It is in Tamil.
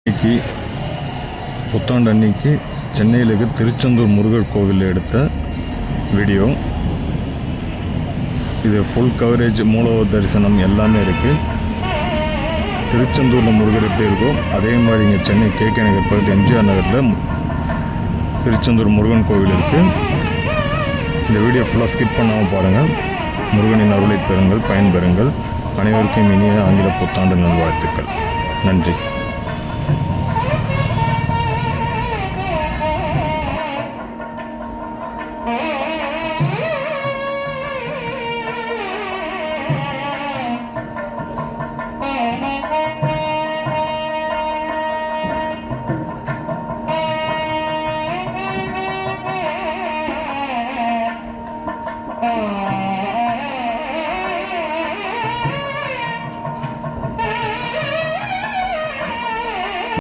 இன்னைக்கு புத்தாண்டு அன்னைக்கு சென்னையில் இருக்க திருச்செந்தூர் முருகர் கோவிலில் எடுத்த வீடியோ. இது ஃபுல் கவரேஜ், மூலவர் தரிசனம் எல்லாமே இருக்குது. திருச்செந்தூரில் முருகர் எப்படி இருக்கோ அதே மாதிரி இங்கே சென்னை கேகே நகர் பக்கத்தில் எம்ஜிஆர் நகரில் திருச்செந்தூர் முருகன் கோவில் இருக்குது. இந்த வீடியோ ஃபுல்லாக ஸ்கிப் பண்ணாமல் பாருங்கள். முருகனின் அருளை பெறுங்கள், பயன்பெறுங்கள். அனைவருக்கும் இனிய ஆங்கில புத்தாண்டு நல்வாழ்த்துக்கள். நன்றி.